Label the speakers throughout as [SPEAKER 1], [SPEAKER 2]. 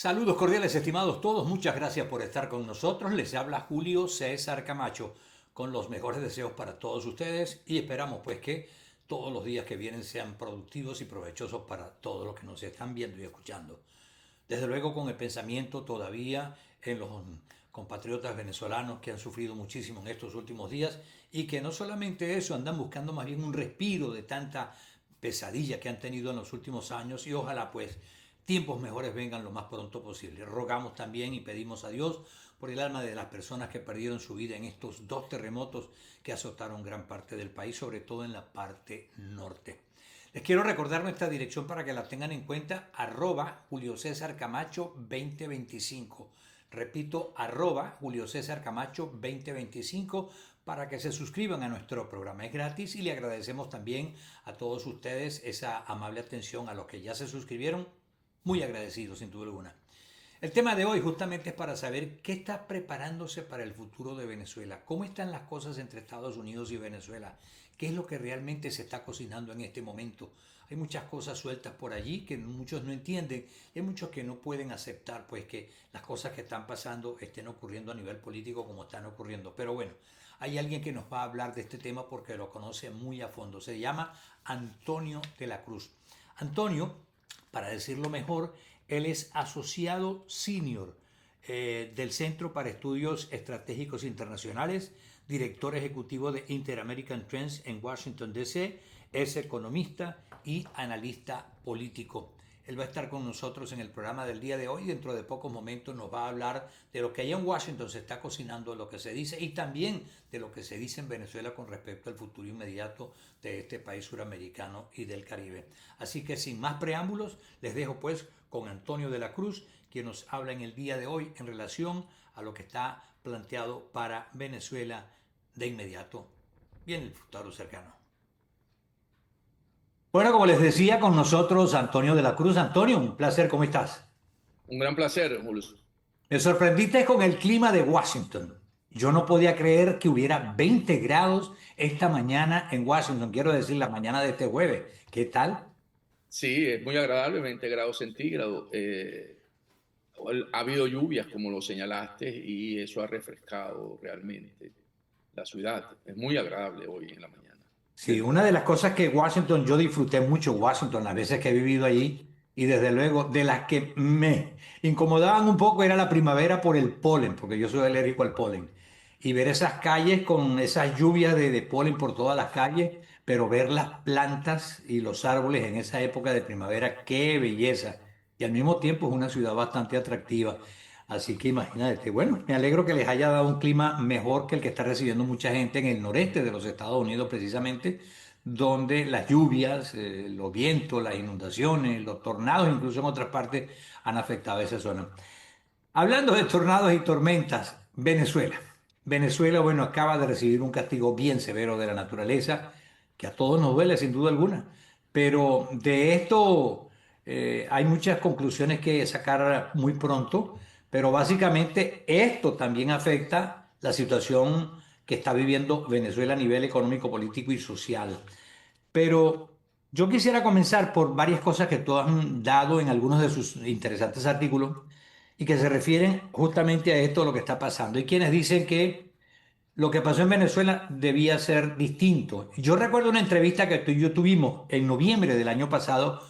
[SPEAKER 1] Saludos cordiales, estimados todos. Muchas gracias por estar con nosotros. Les habla Julio César Camacho con los mejores deseos para todos ustedes y esperamos pues que todos los días que vienen sean productivos y provechosos para todos los que nos están viendo y escuchando. Desde luego con el pensamiento todavía en los compatriotas venezolanos que han sufrido muchísimo en estos últimos días y que no solamente eso, andan buscando más bien un respiro de tanta pesadilla que han tenido en los últimos años y ojalá pues tiempos mejores vengan lo más pronto posible. Rogamos también y pedimos a Dios por el alma de las personas que perdieron su vida en estos dos terremotos que azotaron gran parte del país, sobre todo en la parte norte. Les quiero recordar nuestra dirección para que la tengan en cuenta, Julio César Camacho 2025. Repito, Julio César Camacho 2025 para que se suscriban a nuestro programa. Es gratis y le agradecemos también a todos ustedes esa amable atención, a los que ya se suscribieron. Muy agradecidos, sin duda alguna. El tema de hoy justamente es para saber qué está preparándose para el futuro de Venezuela, cómo están las cosas entre Estados Unidos y Venezuela, qué es lo que realmente se está cocinando en este momento. Hay muchas cosas sueltas por allí que muchos no entienden y hay muchos que no pueden aceptar pues que las cosas que están pasando estén ocurriendo a nivel político como están ocurriendo. Pero bueno, hay alguien que nos va a hablar de este tema porque lo conoce muy a fondo. Se llama Antonio de la Cruz. Antonio, para decirlo mejor, él es asociado senior del Centro para Estudios Estratégicos Internacionales, director ejecutivo de Inter-American Trends en Washington, D.C., es economista y analista político. Él va a estar con nosotros en el programa del día de hoy. Dentro de pocos momentos nos va a hablar de lo que allá en Washington se está cocinando, lo que se dice y también de lo que se dice en Venezuela con respecto al futuro inmediato de este país suramericano y del Caribe. Así que sin más preámbulos, les dejo pues con Antonio de la Cruz, quien nos habla en el día de hoy en relación a lo que está planteado para Venezuela de inmediato y en el futuro cercano. Bueno, como les decía, con nosotros Antonio de la Cruz. Antonio, un placer, ¿cómo estás?
[SPEAKER 2] Un gran placer, Julio.
[SPEAKER 1] Me sorprendiste con el clima de Washington. Yo no podía creer que hubiera 20 grados esta mañana en Washington, quiero decir, la mañana de este jueves. ¿Qué tal?
[SPEAKER 2] Sí, es muy agradable, 20 grados centígrados. Ha habido lluvias, como lo señalaste, y eso ha refrescado realmente la ciudad. Es muy agradable hoy en la mañana.
[SPEAKER 1] Sí, una de las cosas que Washington, yo disfruté mucho Washington las veces que he vivido allí y desde luego de las que me incomodaban un poco era la primavera por el polen, porque yo soy alérgico al polen. Y ver esas calles con esas lluvias de polen por todas las calles, pero ver las plantas y los árboles en esa época de primavera, qué belleza. Y al mismo tiempo es una ciudad bastante atractiva. Así que imagínate, bueno, me alegro que les haya dado un clima mejor que el que está recibiendo mucha gente en el noreste de los Estados Unidos, precisamente, donde las lluvias, los vientos, las inundaciones, los tornados, incluso en otras partes, han afectado a esa zona. Hablando de tornados y tormentas, Venezuela. Venezuela, bueno, acaba de recibir un castigo bien severo de la naturaleza, que a todos nos duele, sin duda alguna. Pero de esto hay muchas conclusiones que sacar muy pronto, pero básicamente esto también afecta la situación que está viviendo Venezuela a nivel económico, político y social. Pero yo quisiera comenzar por varias cosas que tú has dado en algunos de sus interesantes artículos y que se refieren justamente a esto, lo que está pasando. Hay quienes dicen que lo que pasó en Venezuela debía ser distinto. Yo recuerdo una entrevista que tú y yo tuvimos en noviembre del año pasado,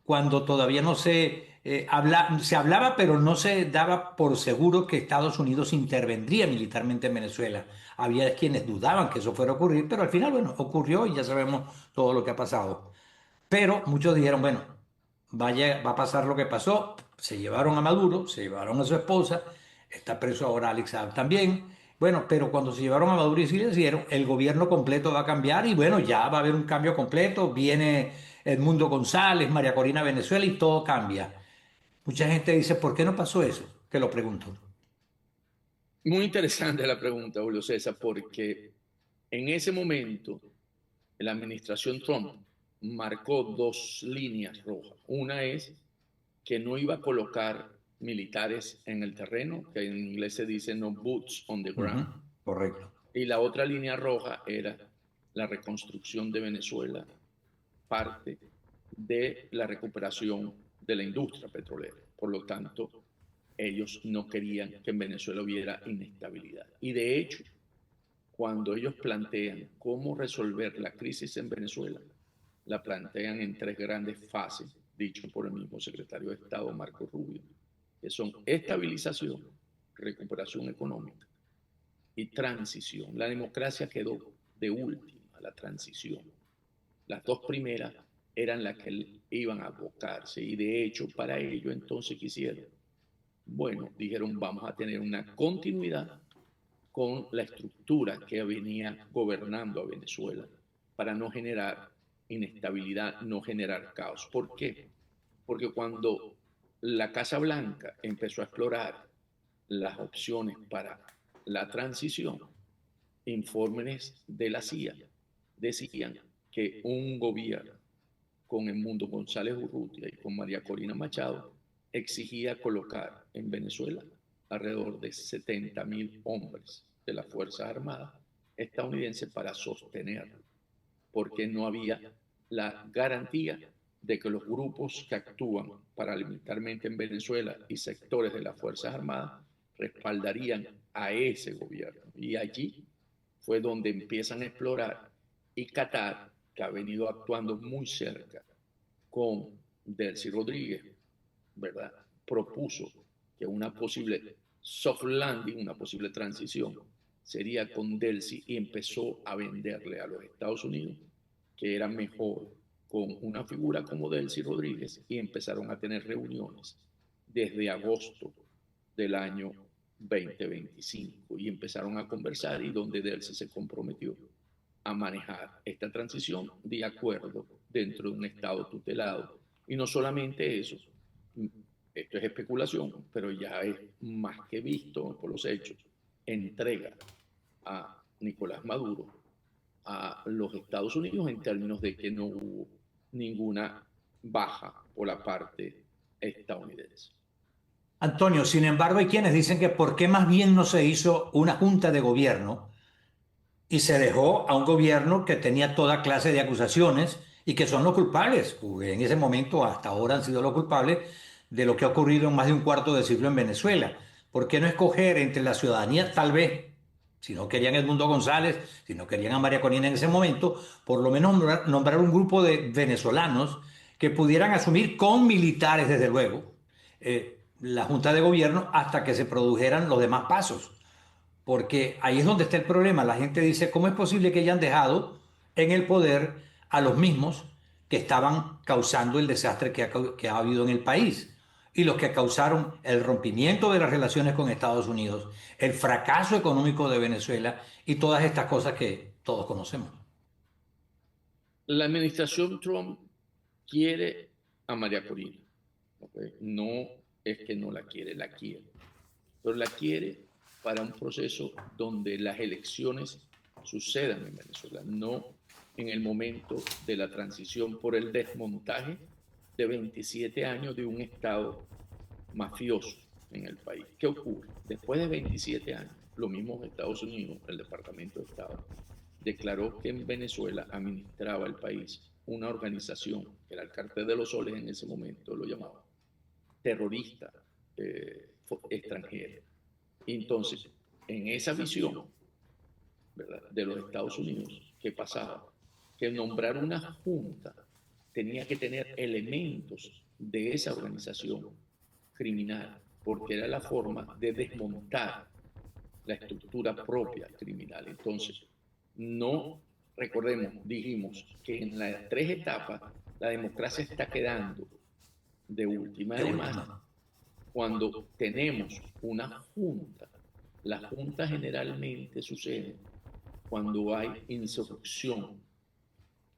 [SPEAKER 1] cuando todavía no se hablaba, pero no se daba por seguro que Estados Unidos intervendría militarmente en Venezuela. Había quienes dudaban que eso fuera a ocurrir, pero al final, bueno, ocurrió y ya sabemos todo lo que ha pasado. Pero muchos dijeron, bueno, va a pasar lo que pasó. Se llevaron a Maduro, se llevaron a su esposa, está preso ahora Alex Saab también. Bueno, pero cuando se llevaron a Maduro y sí le hicieron, el gobierno completo va a cambiar y bueno, ya va a haber un cambio completo. Viene Edmundo González, María Corina Venezuela y todo cambia. Mucha gente dice, ¿por qué no pasó eso? Te lo pregunto.
[SPEAKER 2] Muy interesante la pregunta, Julio César, porque en ese momento la administración Trump marcó dos líneas rojas. Una es que no iba a colocar militares en el terreno, que en inglés se dice no boots on the
[SPEAKER 1] Ujú,
[SPEAKER 2] ground.
[SPEAKER 1] correcto.
[SPEAKER 2] Y la otra línea roja era la reconstrucción de Venezuela, parte de la recuperación de la industria petrolera. Por lo tanto, ellos no querían que en Venezuela hubiera inestabilidad. Y de hecho, cuando ellos plantean cómo resolver la crisis en Venezuela, la plantean en 3 grandes fases, dicho por el mismo secretario de Estado, Marco Rubio, que son estabilización, recuperación económica y transición. La democracia quedó de última, la transición. Las 2 primeras eran las que iban a abocarse y de hecho para ello entonces quisieron, bueno, dijeron vamos a tener una continuidad con la estructura que venía gobernando a Venezuela para no generar inestabilidad, no generar caos. ¿Por qué? Porque cuando la Casa Blanca empezó a explorar las opciones para la transición, informes de la CIA decían que un gobierno con Edmundo González Urrutia y con María Corina Machado exigía colocar en Venezuela alrededor de 70.000 hombres de las Fuerzas Armadas estadounidenses para sostenerlo, porque no había la garantía de que los grupos que actúan paramilitarmente en Venezuela y sectores de las Fuerzas Armadas respaldarían a ese gobierno. Y allí fue donde empiezan a explorar y Qatar, que ha venido actuando muy cerca con Delcy Rodríguez, ¿verdad? Propuso que una posible soft landing, una posible transición, sería con Delcy y empezó a venderle a los Estados Unidos que era mejor con una figura como Delcy Rodríguez y empezaron a tener reuniones desde agosto del año 2025 y empezaron a conversar y donde Delcy se comprometió a manejar esta transición de acuerdo dentro de un Estado tutelado. Y no solamente eso, esto es especulación, pero ya es más que visto por los hechos, entrega a Nicolás Maduro a los Estados Unidos en términos de que no hubo ninguna baja por la parte estadounidense.
[SPEAKER 1] Antonio, sin embargo, hay quienes dicen que por qué más bien no se hizo una junta de gobierno y se dejó a un gobierno que tenía toda clase de acusaciones y que son los culpables, porque en ese momento hasta ahora han sido los culpables de lo que ha ocurrido en más de un cuarto de siglo en Venezuela. ¿Por qué no escoger entre la ciudadanía, tal vez, si no querían a Edmundo González, si no querían a María Corina en ese momento, por lo menos nombrar un grupo de venezolanos que pudieran asumir con militares, desde luego, la Junta de Gobierno hasta que se produjeran los demás pasos? Porque ahí es donde está el problema. La gente dice, ¿cómo es posible que hayan dejado en el poder a los mismos que estaban causando el desastre que ha habido en el país? Y los que causaron el rompimiento de las relaciones con Estados Unidos, el fracaso económico de Venezuela y todas estas cosas que todos conocemos.
[SPEAKER 2] La administración Trump quiere a María Corina. ¿Okay? No es que no la quiere, la quiere. Pero la quiere para un proceso donde las elecciones sucedan en Venezuela, no en el momento de la transición por el desmontaje de 27 años de un Estado mafioso en el país. ¿Qué ocurre? Después de 27 años, lo mismo Estados Unidos, el Departamento de Estado, declaró que en Venezuela administraba el país una organización, que era el Cartel de los Soles en ese momento, lo llamaba, terrorista extranjera. Y entonces, en esa visión, ¿verdad?, de los Estados Unidos, ¿qué pasaba? Que nombrar una junta tenía que tener elementos de esa organización criminal, porque era la forma de desmontar la estructura propia criminal. Entonces, no, recordemos, dijimos que en las 3 etapas la democracia está quedando de última. Además, cuando tenemos una junta, la junta generalmente sucede cuando hay insurrección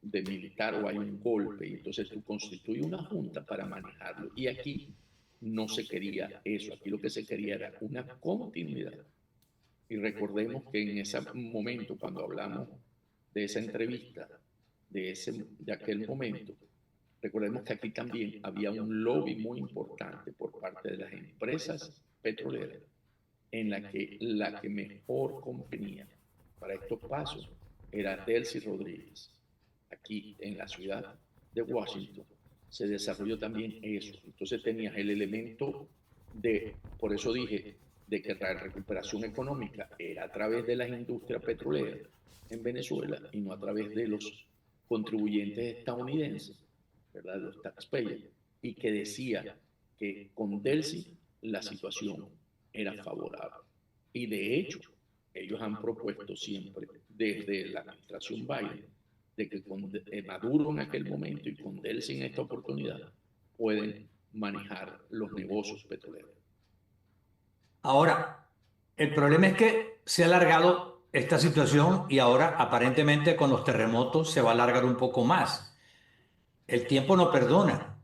[SPEAKER 2] de militar o hay un golpe, y entonces tú constituyes una junta para manejarlo. Y aquí no se quería eso, aquí lo que se quería era una continuidad. Y recordemos que en ese momento, cuando hablamos de esa entrevista, de aquel momento, recordemos que aquí también había un lobby muy importante por parte de las empresas petroleras, en la que mejor convenía para estos pasos era Delcy Rodríguez. Aquí en la ciudad de Washington se desarrolló también eso. Entonces tenías el elemento por eso dije, de que la recuperación económica era a través de las industrias petroleras en Venezuela y no a través de los contribuyentes estadounidenses, ¿verdad? Los taxpayers, y que decía que con Delcy la situación era favorable. Y de hecho, ellos han propuesto siempre, desde la administración Biden, de que con Maduro en aquel momento y con Delcy en esta oportunidad, pueden manejar los negocios petroleros.
[SPEAKER 1] Ahora, el problema es que se ha alargado esta situación y ahora aparentemente con los terremotos se va a alargar un poco más. El tiempo no perdona.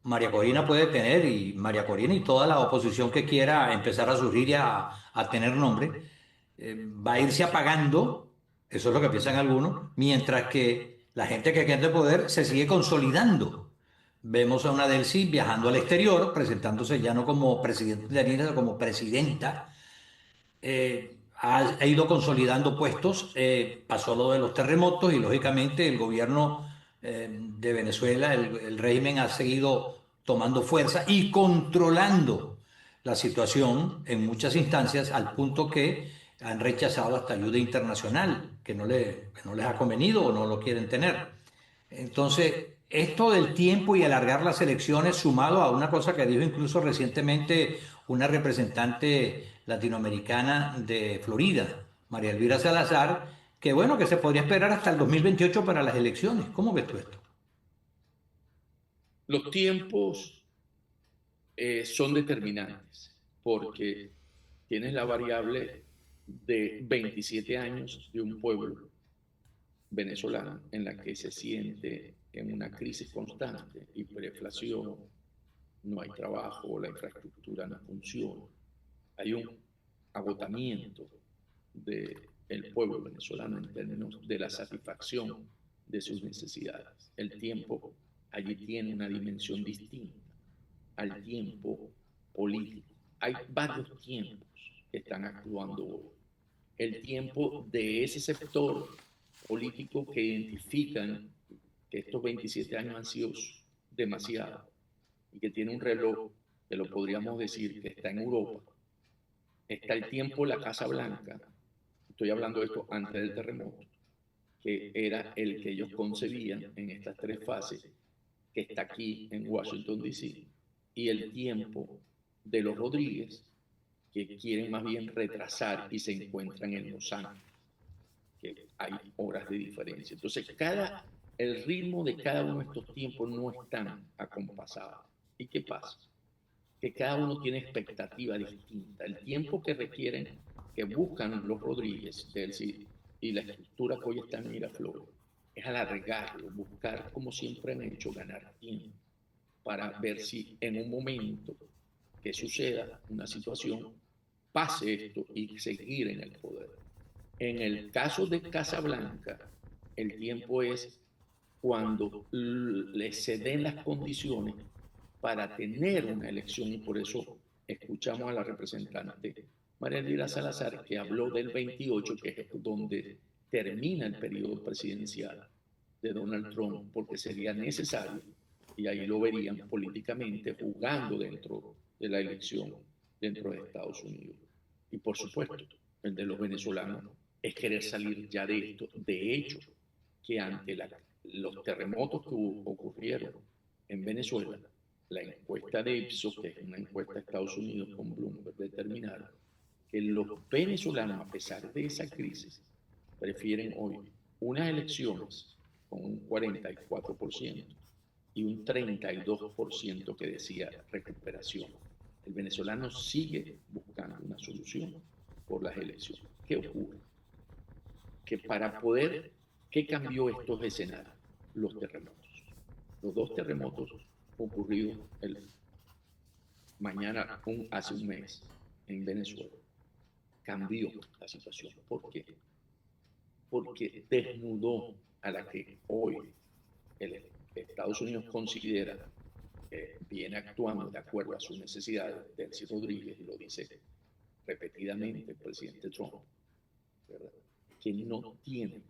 [SPEAKER 1] María Corina puede tener, y María Corina y toda la oposición que quiera empezar a surgir y a tener nombre, va a irse apagando, eso es lo que piensan algunos, mientras que la gente que queda de poder se sigue consolidando. Vemos a una Delcy viajando al exterior, presentándose ya no como presidente de Argentina, sino como presidenta. Ha ido consolidando puestos, pasó lo de los terremotos y lógicamente el gobierno de Venezuela, el régimen ha seguido tomando fuerza y controlando la situación en muchas instancias al punto que han rechazado hasta ayuda internacional que no les ha convenido o no lo quieren tener. Entonces, esto del tiempo y alargar las elecciones, sumado a una cosa que dijo incluso recientemente una representante latinoamericana de Florida, María Elvira Salazar, que bueno, que se podría esperar hasta el 2028 para las elecciones. ¿Cómo ves tú esto?
[SPEAKER 2] Los tiempos son determinantes porque tienes la variable de 27 años de un pueblo venezolano en la que se siente en una crisis constante, hiperinflación, no hay trabajo, la infraestructura no funciona, hay un agotamiento del pueblo venezolano en términos de la satisfacción de sus necesidades. El tiempo allí tiene una dimensión distinta al tiempo político. Hay varios tiempos que están actuando hoy. El tiempo de ese sector político que identifican que estos 27 años han sido demasiado y que tiene un reloj que lo podríamos decir que está en Europa. Está el tiempo de la Casa Blanca, estoy hablando de esto antes del terremoto, que era el que ellos concebían en estas tres fases, que está aquí en Washington, D.C., y el tiempo de los Rodríguez, que quieren más bien retrasar y se encuentran en Los Ángeles, que hay horas de diferencia. Entonces, el ritmo de cada uno de estos tiempos no están acompasados. ¿Y qué pasa? Que cada uno tiene expectativa distinta. El tiempo que requieren, que buscan los Rodríguez, Delcy y la estructura que hoy está en Miraflores, es alargarlo, buscar, como siempre han hecho, ganar tiempo para ver si en un momento que suceda una situación pase esto y seguir en el poder. En el caso de Casablanca, el tiempo es cuando se den las condiciones para tener una elección, y por eso escuchamos a la representante María Elvira Salazar, que habló del 28, que es donde termina el periodo presidencial de Donald Trump, porque sería necesario, y ahí lo verían políticamente, jugando dentro de la elección dentro de Estados Unidos. Y por supuesto, el de los venezolanos es querer salir ya de esto. De hecho, que ante los terremotos que ocurrieron en Venezuela, la encuesta de Ipsos, que es una encuesta de Estados Unidos con Bloomberg, determinaron que los venezolanos, a pesar de esa crisis, prefieren hoy unas elecciones con un 44% y un 32% que decía recuperación. El venezolano sigue buscando una solución por las elecciones. ¿Qué ocurre? Que para poder, ¿qué cambió estos escenarios? Los terremotos. Los dos terremotos ocurridos hace un mes en Venezuela cambió la situación. ¿Por qué? Porque desnudó a la que hoy Estados Unidos considera viene actuando de acuerdo a sus necesidades. Delcy Rodríguez, y lo dice repetidamente el presidente Trump, ¿verdad?, que no tiene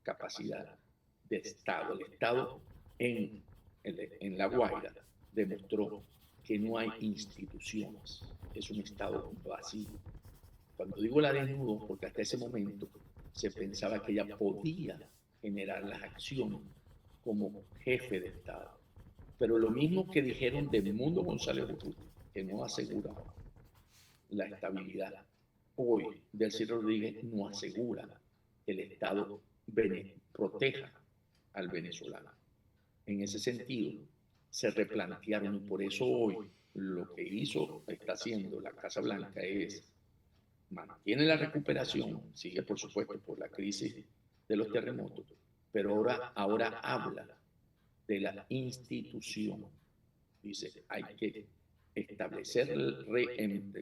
[SPEAKER 2] capacidad de Estado. El Estado en La Guaira demostró que no hay instituciones. Es un Estado vacío. Cuando digo la desnudó, porque hasta ese momento se pensaba que ella podía generar las acciones como jefe de Estado. Pero lo mismo que dijeron de Edmundo González Urrutia, que no aseguraba la estabilidad, hoy Delcy Rodríguez no asegura que el Estado proteja al venezolano. En ese sentido, se replantearon y por eso hoy lo que está haciendo la Casa Blanca es mantiene la recuperación, sigue por supuesto por la crisis de los terremotos, pero ahora habla de la institución. Dice, hay que establecer,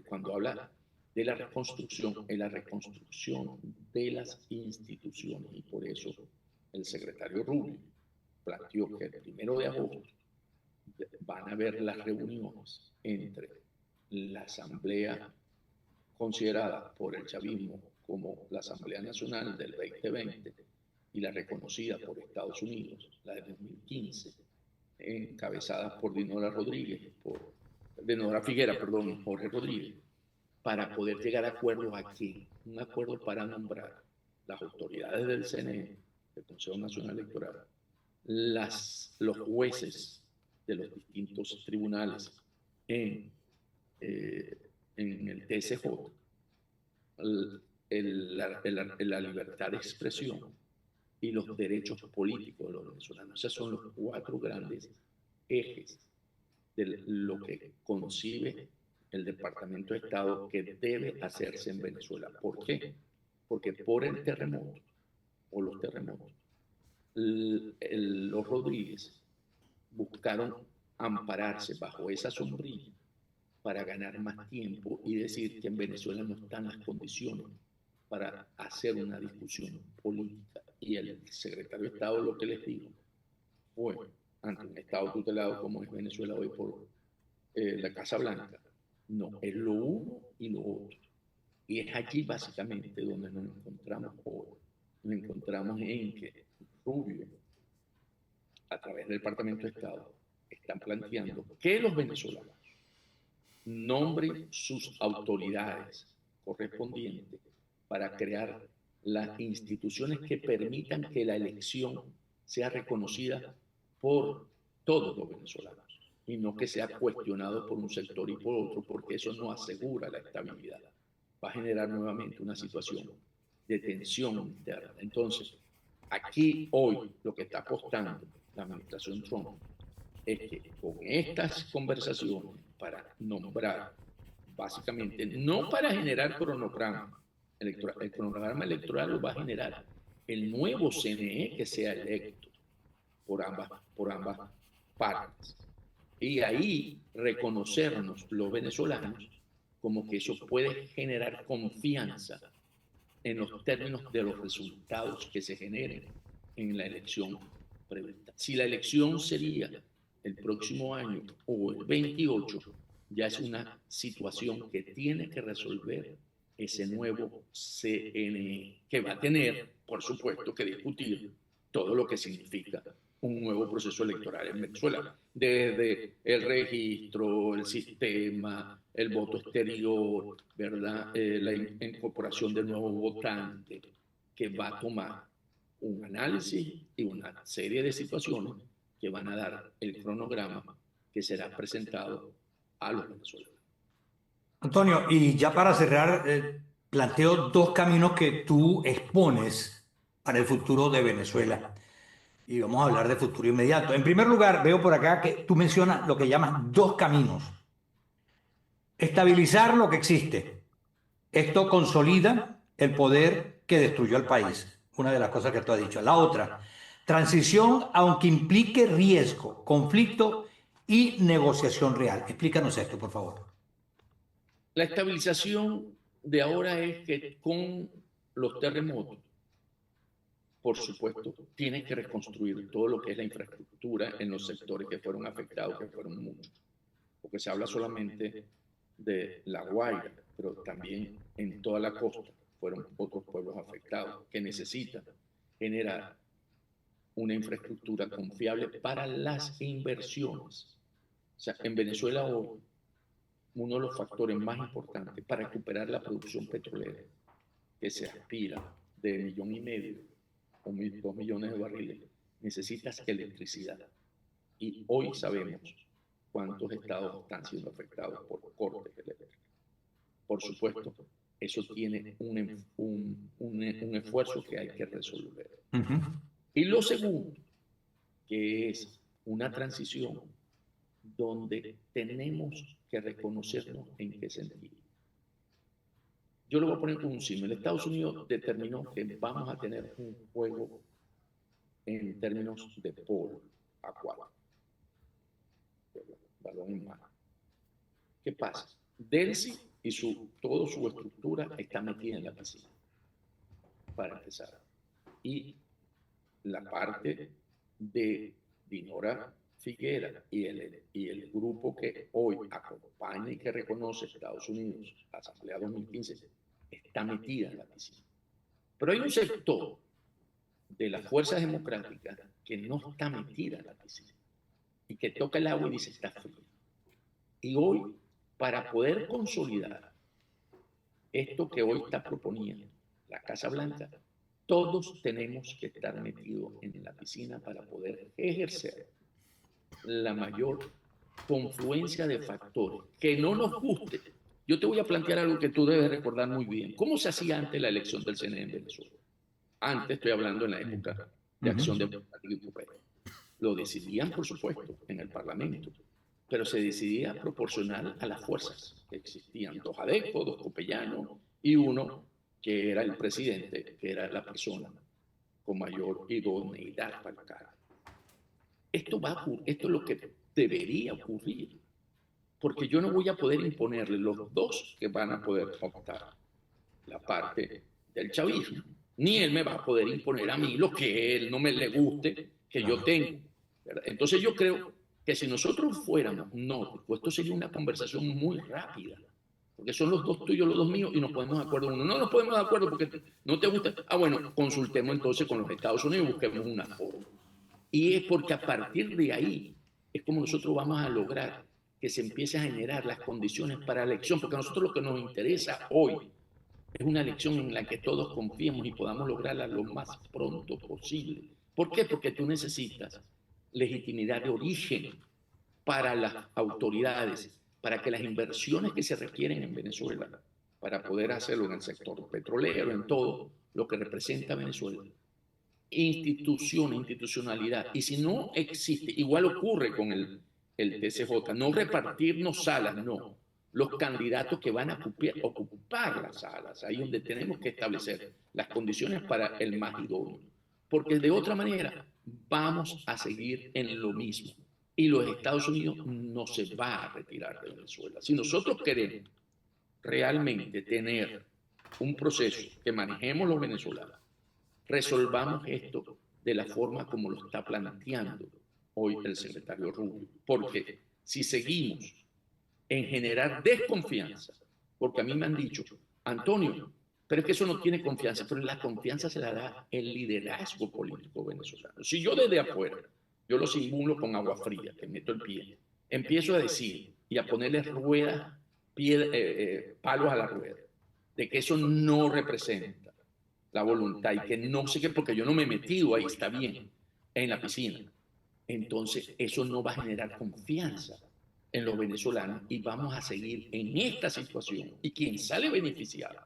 [SPEAKER 2] cuando habla de la reconstrucción, es la reconstrucción de las instituciones. Y por eso el secretario Rubio planteó que el 1 de agosto van a haber las reuniones entre la Asamblea considerada por el chavismo como la Asamblea Nacional del 2020 y la reconocida por Estados Unidos, la de 2015, encabezada por Dinora Figuera, Jorge Rodríguez, para poder llegar a acuerdos aquí, un acuerdo para nombrar las autoridades del CNE, del Consejo Nacional Electoral, los jueces de los distintos tribunales en el TSJ, la libertad de expresión y los derechos políticos de los venezolanos. Esos son los 4 grandes ejes de lo que concibe el Departamento de Estado que debe hacerse en Venezuela. ¿Por qué? Porque por el terremoto o los terremotos, los Rodríguez buscaron ampararse bajo esa sombrilla para ganar más tiempo y decir que en Venezuela no están las condiciones para hacer una discusión política. Y el secretario de Estado lo que les dijo fue, ante un Estado tutelado como es Venezuela hoy por la Casa Blanca, no, es lo uno y lo otro. Y es aquí básicamente donde nos encontramos hoy. Nos encontramos en que Rubio, a través del Departamento de Estado, están planteando que los venezolanos nombren sus autoridades correspondientes para crear las instituciones que permitan que la elección sea reconocida por todos los venezolanos y no que sea cuestionado por un sector y por otro, porque eso no asegura la estabilidad. Va a generar nuevamente una situación de tensión interna. Entonces, aquí hoy lo que está apostando la administración Trump es que con estas conversaciones para nombrar, básicamente, no para generar cronograma electoral, el cronograma electoral lo va a generar el nuevo CNE que sea electo por ambas partes. Y ahí reconocernos los venezolanos como que eso puede generar confianza en los términos de los resultados que se generen en la elección prevista. Si la elección sería el próximo año o el 28, ya es una situación que tiene que resolver ese nuevo CNE, que va a tener, por supuesto, que discutir todo lo que significa un nuevo proceso electoral en Venezuela, desde el registro, el sistema, el voto exterior, ¿verdad? La incorporación de nuevos votantes, que va a tomar un análisis y una serie de situaciones que van a dar el cronograma que será presentado a los venezolanos.
[SPEAKER 1] Antonio, y ya para cerrar, planteo 2 caminos que tú expones para el futuro de Venezuela. Y vamos a hablar de futuro inmediato. En primer lugar, veo por acá que tú mencionas lo que llamas 2 caminos. Estabilizar lo que existe. Esto consolida el poder que destruyó al país. Una de las cosas que tú has dicho. La otra, transición, aunque implique riesgo, conflicto y negociación real. Explícanos esto, por favor.
[SPEAKER 2] La estabilización de ahora es que con los terremotos, por supuesto, tiene que reconstruir todo lo que es la infraestructura en los sectores que fueron afectados, que fueron muchos. Porque se habla solamente de La Guaira, pero también en toda la costa fueron otros pueblos afectados que necesitan generar una infraestructura confiable para las inversiones. O sea, en Venezuela hoy uno de los factores más importantes para recuperar la producción petrolera, que se aspira de 1,5 o 2 millones de barriles, necesitas electricidad. Y hoy sabemos cuántos estados están siendo afectados por cortes eléctricos. Por supuesto, eso tiene un esfuerzo que hay que resolver. Y lo segundo, que es una transición donde tenemos que reconocernos en qué sentido. Yo lo voy a poner como un símil. Estados Unidos determinó que vamos a tener un juego en términos de polo acuático, balón en mano. ¿Qué pasa? Delcy y toda su estructura está metida en la piscina, para empezar. Y la parte de Dinora Figuera y el grupo que hoy acompaña y que reconoce Estados Unidos, la Asamblea 2015, está metida en la piscina. Pero hay un sector de las fuerzas democráticas que no está metida en la piscina y que toca el agua y dice está frío. Y hoy, para poder consolidar esto que hoy está proponiendo la Casa Blanca, todos tenemos que estar metidos en la piscina para poder ejercer la mayor confluencia de factores que no nos guste. Yo te voy a plantear algo que tú debes recordar muy bien. ¿Cómo se hacía antes la elección del CNE en Venezuela? Antes, estoy hablando en la época de Acción Democrática y Popular. Lo decidían, por supuesto, en el Parlamento, pero se decidía proporcional a las fuerzas que existían. 2 adeptos, 2 copellanos y uno que era el presidente, que era la persona con mayor idoneidad para el cargo. Esto es lo que debería ocurrir, porque yo no voy a poder imponerle los dos que van a poder optar la parte del chavismo, ni él me va a poder imponer a mí lo que él no me le guste que yo tengo, ¿verdad? Entonces yo creo que si nosotros fuéramos nórdicos, pues esto sería una conversación muy rápida, porque son los dos tuyos, los dos míos, y nos podemos de acuerdo uno. No nos podemos de acuerdo porque no te gusta. Ah, bueno, consultemos entonces con los Estados Unidos y busquemos una forma. Y es porque a partir de ahí es como nosotros vamos a lograr que se empiecen a generar las condiciones para la elección, porque a nosotros lo que nos interesa hoy es una elección en la que todos confiemos y podamos lograrla lo más pronto posible. ¿Por qué? Porque tú necesitas legitimidad de origen para las autoridades, para que las inversiones que se requieren en Venezuela, para poder hacerlo en el sector petrolero, en todo lo que representa Venezuela, institucionalidad. Y si no existe, igual ocurre con el TCJ, no repartirnos salas, no. Los candidatos que van a ocupar las salas, ahí donde tenemos que establecer las condiciones para el más idóneo. Porque de otra manera vamos a seguir en lo mismo. Y los Estados Unidos no se va a retirar de Venezuela. Si nosotros queremos realmente tener un proceso que manejemos los venezolanos, resolvamos esto de la forma como lo está planteando hoy el secretario Rubio. Porque si seguimos en generar desconfianza, porque a mí me han dicho, Antonio, pero es que eso no tiene confianza, pero la confianza se la da el liderazgo político venezolano. Si yo desde afuera, yo lo simulo con agua fría, que meto el pie, empiezo a decir y a ponerle ruedas, palos a la rueda, de que eso no representa la voluntad y que no sé qué, porque yo no me he metido ahí, está bien, en la piscina. Entonces, eso no va a generar confianza en los venezolanos y vamos a seguir en esta situación. Y quien sale beneficiado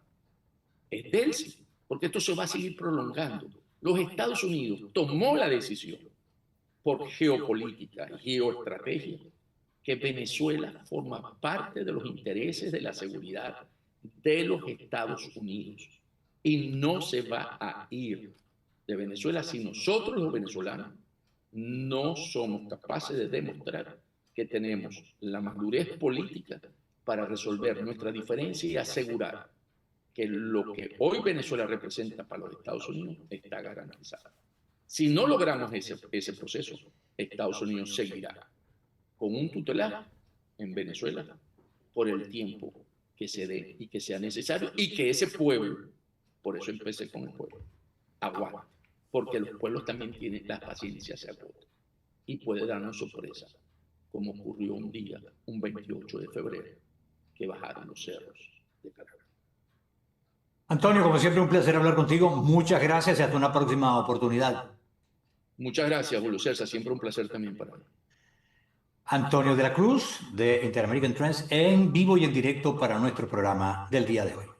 [SPEAKER 2] es Delcy, porque esto se va a seguir prolongando. Los Estados Unidos tomó la decisión por geopolítica y geoestrategia que Venezuela forma parte de los intereses de la seguridad de los Estados Unidos y no se va a ir de Venezuela si nosotros los venezolanos no somos capaces de demostrar que tenemos la madurez política para resolver nuestra diferencia y asegurar que lo que hoy Venezuela representa para los Estados Unidos está garantizado. Si no logramos ese proceso, Estados Unidos seguirá con un tutelaje en Venezuela por el tiempo que se dé y que sea necesario y que ese pueblo, por eso empecé con el pueblo, aguante, porque los pueblos también tienen la paciencia, se agota y puede darnos sorpresa, como ocurrió un día, un 28 de febrero, que bajaron los cerros de Caracas.
[SPEAKER 1] Antonio, como siempre, un placer hablar contigo. Muchas gracias y hasta una próxima oportunidad.
[SPEAKER 2] Muchas gracias, Julio César. Siempre un placer también para mí.
[SPEAKER 1] Antonio de la Cruz, de Interamerican Trends, en vivo y en directo para nuestro programa del día de hoy.